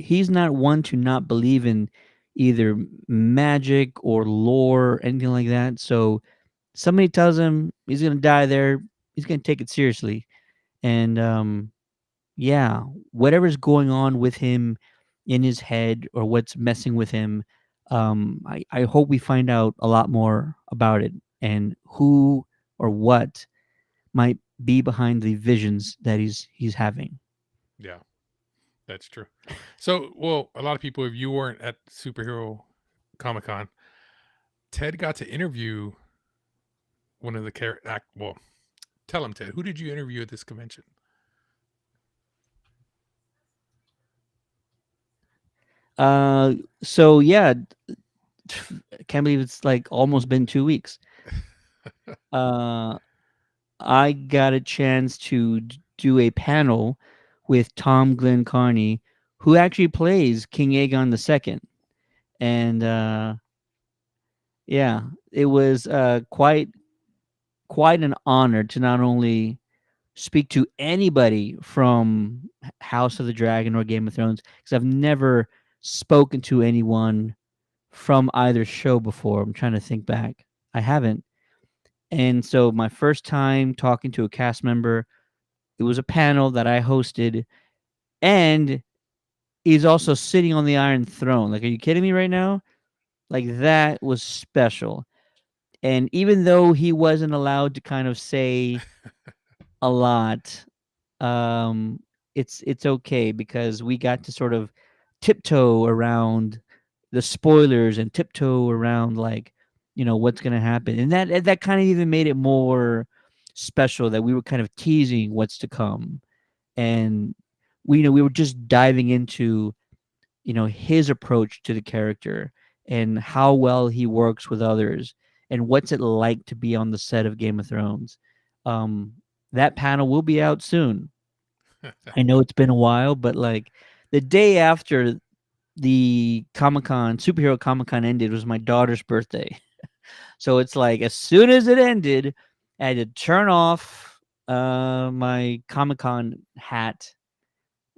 [SPEAKER 1] he's not one to not believe in either magic or lore or anything like that. So somebody tells him he's gonna die there, he's gonna take it seriously. And yeah, whatever's going on with him in his head or what's messing with him, I hope we find out a lot more about it and who or what might be behind the visions that he's having.
[SPEAKER 2] Yeah, that's true. So, well, a lot of people, if you weren't at Superhero Comic Con, Ted got to interview one of the well, tell him, Ted, who did you interview at this convention?
[SPEAKER 1] So yeah, I can't believe it's like almost been 2 weeks. Uh, I got a chance to do a panel with Tom Glenn Carney, who actually plays King Aegon II. And yeah, it was quite an honor to not only speak to anybody from House of the Dragon or Game of Thrones, because I've never spoken to anyone from either show before. I'm trying to think back. I haven't. And so my first time talking to a cast member, it was a panel that I hosted, and he's also sitting on the Iron Throne. Like, are you kidding me right now? Like, that was special. And even though he wasn't allowed to kind of say a lot, um, it's okay because we got to sort of tiptoe around the spoilers and tiptoe around like what's going to happen, and that kind of even made it more special that we were kind of teasing what's to come. And we were just diving into his approach to the character and how well he works with others and what's it like to be on the set of Game of Thrones. um that panel will be out soon. I know it's been a while, but like the day after the Comic-Con, Superhero Comic-Con ended was my daughter's birthday. So it's like as soon as it ended, I had to turn off my Comic-Con hat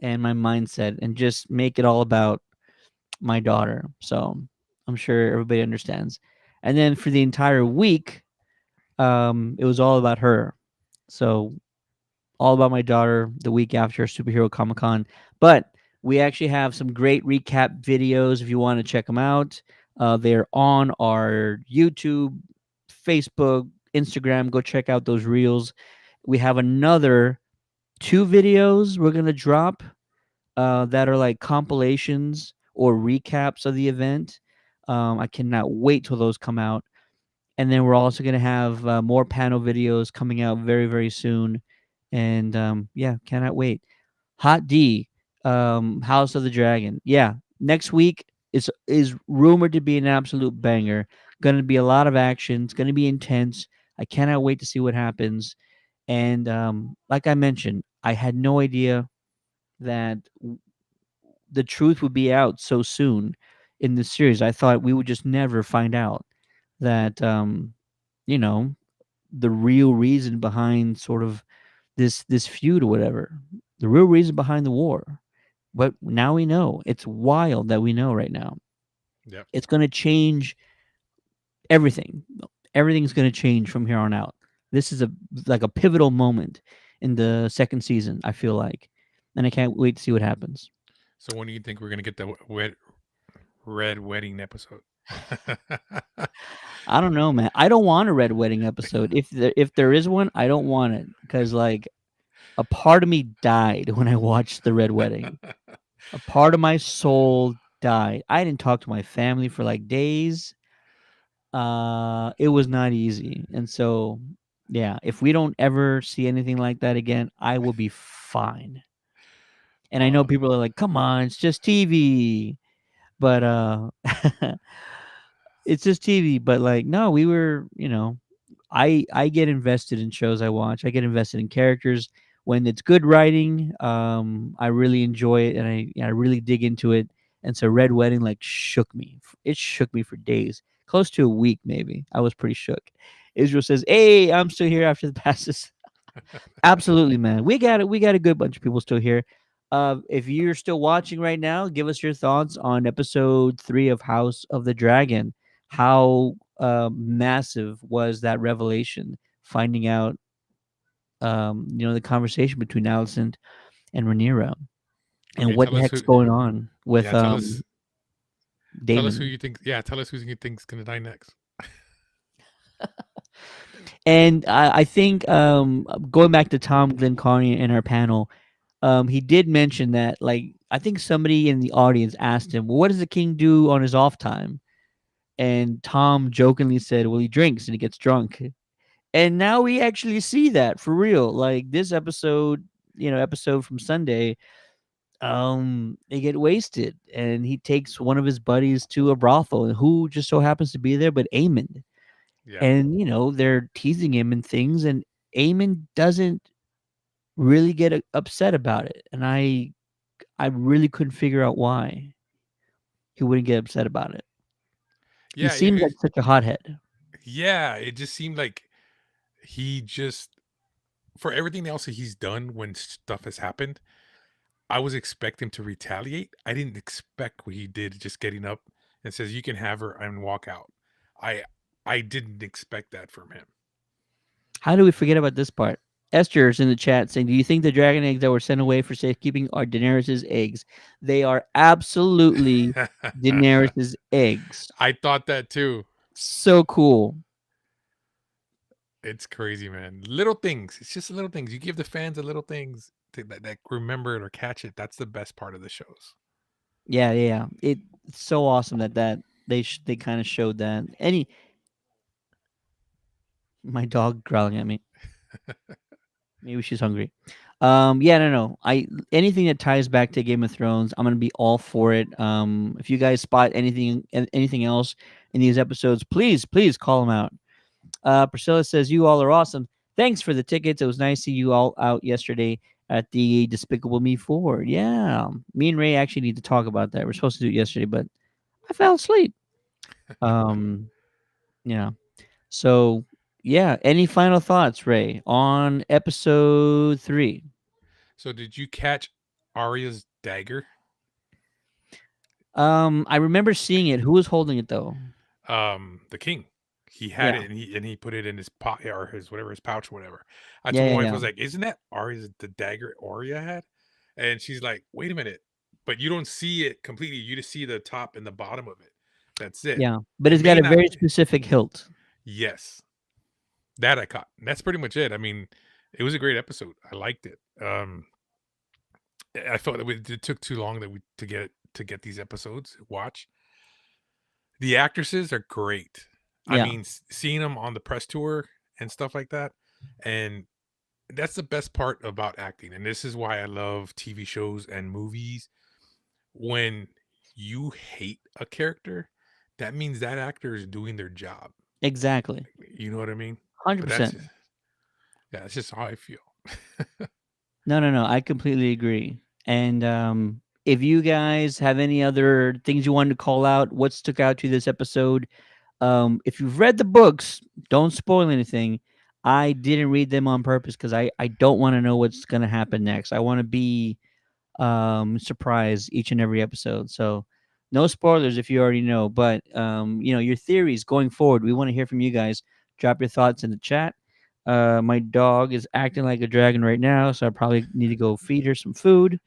[SPEAKER 1] and my mindset and just make it all about my daughter. So I'm sure everybody understands. And then for the entire week, it was all about her. So all about my daughter the week after Superhero Comic Con. But we actually have some great recap videos if you want to check them out. They're on our YouTube, Facebook, Instagram. Go check out those reels. We have another two videos we're going to drop that are like compilations or recaps of the event. I cannot wait till those come out. And then we're also going to have more panel videos coming out very, very soon. And yeah, cannot wait. Hot D, House of the Dragon. Yeah, next week is rumored to be an absolute banger. Going to be a lot of action. It's going to be intense. I cannot wait to see what happens. And like I mentioned, I had no idea that the truth would be out so soon in this series. I thought we would just never find out that you know the real reason behind sort of this feud or whatever, the real reason behind the war. But now we know. It's wild that we know right now.
[SPEAKER 2] Yep.
[SPEAKER 1] It's going to change everything. Everything's going to change from here on out. This is a like a pivotal moment in the second season, I feel like. And I can't wait to see what happens.
[SPEAKER 2] So when do you think we're gonna get the red wedding episode?
[SPEAKER 1] I don't know, man. I don't want a red wedding episode. If there is one, I don't want it because like a part of me died when I watched the red wedding. A part of my soul died. I didn't talk to my family for like days. It was not easy, and so yeah, if we don't ever see anything like that again, I will be fine. And I know
[SPEAKER 2] uh,
[SPEAKER 1] people are like, "Come on, it's just TV," but it's just TV. But like, no, we were, I get invested in shows I watch. I get invested in characters when it's good writing. I really enjoy it, and I really dig into it. And so Red Wedding like shook me. It shook me for days, close to a week maybe. I was pretty shook. Israel says, "Hey, I'm still here after the passes." Absolutely, man. We got a good bunch of people still here. If you're still watching right now, give us your thoughts on episode 3 of House of the Dragon. How massive was that revelation? Finding out, the conversation between Alicent and Rhaenyra, and
[SPEAKER 2] okay,
[SPEAKER 1] what
[SPEAKER 2] tell
[SPEAKER 1] the
[SPEAKER 2] us
[SPEAKER 1] heck's
[SPEAKER 2] who.
[SPEAKER 1] going on with
[SPEAKER 2] Yeah, tell us who
[SPEAKER 1] Damon.
[SPEAKER 2] you think. Yeah, tell us who you think's gonna die next.
[SPEAKER 1] And I think going back to Tom Glencarny in our panel, he did mention that like I think somebody in the audience asked him, well, "What does the king do on his off time?" And Tom jokingly said, "Well, he drinks and he gets drunk." And now we actually see that for real. Like this episode, episode from Sunday, they get wasted, and he takes one of his buddies to a brothel, and who just so happens to be there, but Aemon.
[SPEAKER 2] Yeah,
[SPEAKER 1] And they're teasing him and things, and Aemon doesn't really get upset about it, and I really couldn't figure out why he wouldn't get upset about it. He
[SPEAKER 2] yeah,
[SPEAKER 1] seems like such a hothead.
[SPEAKER 2] yeah. It just seemed like he just for everything else that he's done when stuff has happened. I was expecting to retaliate. I didn't expect what he did, just getting up and says, "You can have her," and walk out. I I didn't expect that from him.
[SPEAKER 1] How do we forget about this part? Esther's in the chat saying, "Do you think the dragon eggs that were sent away for safekeeping are Daenerys's eggs?" They are absolutely Daenerys's eggs.
[SPEAKER 2] I thought that too.
[SPEAKER 1] So cool.
[SPEAKER 2] It's crazy, man. Little things. It's just little things. You give the fans the little things that remember it or catch it. That's the best part of the shows.
[SPEAKER 1] Yeah, yeah, yeah. It's so awesome that they kind of showed that. Any my dog growling at me. Maybe she's hungry. Yeah, no, no. I anything that ties back to Game of Thrones, I'm gonna be all for it. If you guys spot anything else in these episodes, please call them out. Priscilla says you all are awesome. Thanks for the tickets. It was nice to see you all out yesterday at the Despicable Me 4. Yeah, me and Ray actually need to talk about that. We're supposed to do it yesterday, but I fell asleep. Um, yeah. So yeah. Any final thoughts, Ray, on episode 3?
[SPEAKER 2] So did you catch Arya's dagger?
[SPEAKER 1] I remember seeing it. Who was holding it though?
[SPEAKER 2] The king. He had
[SPEAKER 1] Yeah.
[SPEAKER 2] it and he put it in his pot or his whatever his pouch, whatever. I
[SPEAKER 1] Yeah,
[SPEAKER 2] told
[SPEAKER 1] yeah,
[SPEAKER 2] my wife, I
[SPEAKER 1] yeah.
[SPEAKER 2] was like, "Isn't that Arya's the dagger Arya had?" And she's like, "Wait a minute, but you don't see it completely. You just see the top and the bottom of it. That's it.
[SPEAKER 1] Yeah. But
[SPEAKER 2] It
[SPEAKER 1] it's got
[SPEAKER 2] may
[SPEAKER 1] a
[SPEAKER 2] not."
[SPEAKER 1] very specific hilt.
[SPEAKER 2] Yes, that I caught. That's pretty much it. I mean, it was a great episode. I liked it. I felt that it took too long that we to get these episodes. Watch the actresses are great. I
[SPEAKER 1] Yeah.
[SPEAKER 2] mean, seeing them on the press tour and stuff like that, and that's the best part about acting. And this is why I love TV shows and movies. When you hate a character, that means that actor is doing their job.
[SPEAKER 1] Exactly.
[SPEAKER 2] You know what I mean? But that's
[SPEAKER 1] 100%.
[SPEAKER 2] just, yeah, that's just how I feel.
[SPEAKER 1] No, no, no. I completely agree. And if you guys have any other things you wanted to call out, what stuck out to you this episode? If you've read the books, don't spoil anything. I didn't read them on purpose because I don't want to know what's going to happen next. I want to be surprised each and every episode. So no spoilers if you already know. But your theories going forward, we want to hear from you guys. Drop your thoughts in the chat. My dog is acting like a dragon right now, so I probably need to go feed her some food.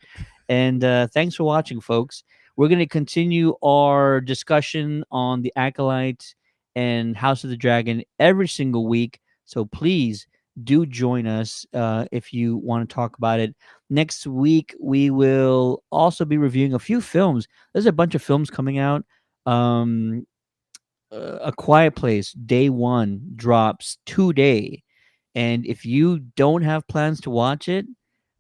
[SPEAKER 1] And thanks for watching, folks. We're going to continue our discussion on the Acolyte and House of the Dragon every single week. So please do join us if you want to talk about it. Next week, we will also be reviewing a few films. There's a bunch of films coming out. A Quiet Place, day one, drops today. And if you don't have plans to watch it,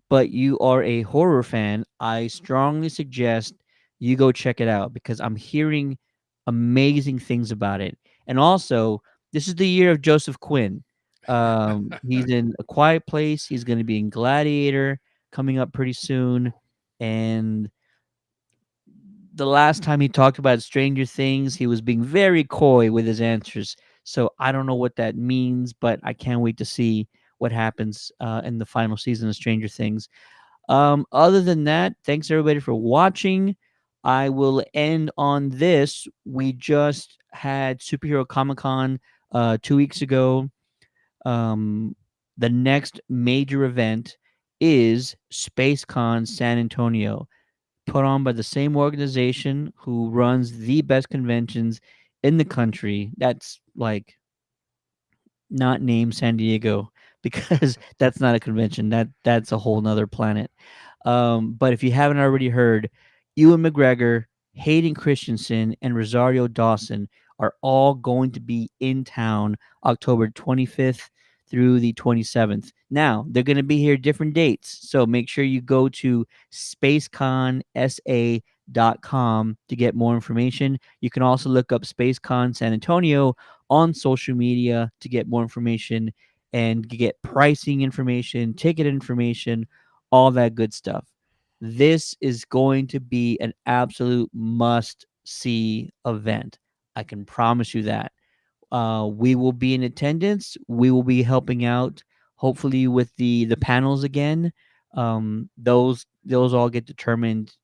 [SPEAKER 1] but you are a horror fan, I strongly suggest you go check it out because I'm hearing amazing things about it. And also, this is the year of Joseph Quinn. He's in A Quiet Place. He's going to be in Gladiator coming up pretty soon. And the last time he talked about Stranger Things, he was being very coy with his answers. So I don't know what that means, but I can't wait to see what happens in the final season of Stranger Things. Other than that, thanks everybody for watching. I will end on this. We just had Superhero Comic Con 2 weeks ago. Um, the next major event is SpaceCon San Antonio, put on by the same organization who runs the best conventions in the country. That's like not named San Diego because that's not a convention. That's a whole nother planet. But if you haven't already heard, Ewan McGregor, Hayden Christensen, and Rosario Dawson are all going to be in town October 25th through the 27th. Now, they're going to be here different dates. So make sure you go to spaceconsa.com to get more information. You can also look up SpaceCon San Antonio on social media to get more information and get pricing information, ticket information, all that good stuff. This is going to be an absolute must see event. I can promise you that. We will be in attendance. We will be helping out, hopefully, with the panels again. Those all get determined,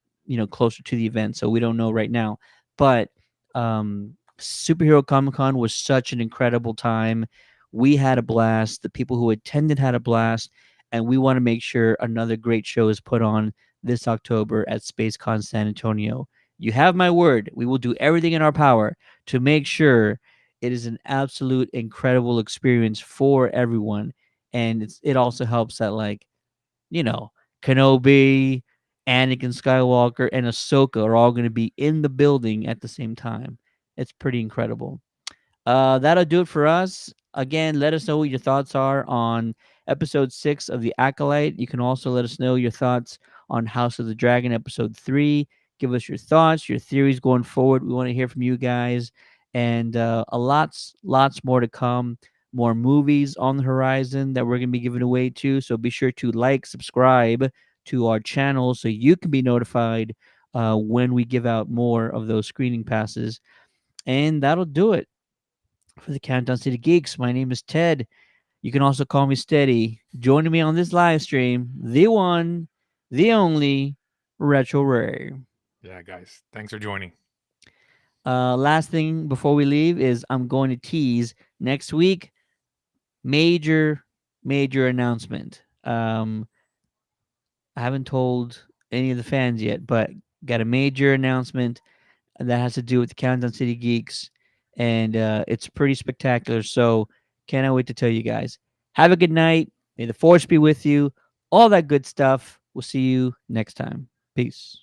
[SPEAKER 1] closer to the event. So we don't know right now. But Superhero Comic Con was such an incredible time. We had a blast. The people who attended had a blast, and we want to make sure another great show is put on this October at SpaceCon San Antonio. You have my word. We will do everything in our power to make sure it is an absolute incredible experience for everyone, and it also helps that, like, you know, Kenobi, Anakin Skywalker, and Ahsoka are all going to be in the building at the same time. It's pretty incredible. That'll do it for us. Again, let us know what your thoughts are on episode 6 of The Acolyte. You can also let us know your thoughts on House of the Dragon episode 3. Give us your thoughts, your theories going forward. We want to hear from you guys. And lots more to come. More movies on the horizon that we're going to be giving away too. So be sure to like, subscribe to our channel so you can be notified when we give out more of those screening passes. And that'll do it for the Countdown City Geeks. My name is Ted. You can also call me Steady. Joining me on this live stream, the one, the only, Retro Ray.
[SPEAKER 2] Yeah, guys, thanks for joining.
[SPEAKER 1] Last thing before we leave is I'm going to tease next week. Major, major announcement. I haven't told any of the fans yet, but got a major announcement that has to do with the Countdown City Geeks, and it's pretty spectacular. So cannot wait to tell you guys. Have a good night. May the force be with you. All that good stuff. We'll see you next time. Peace.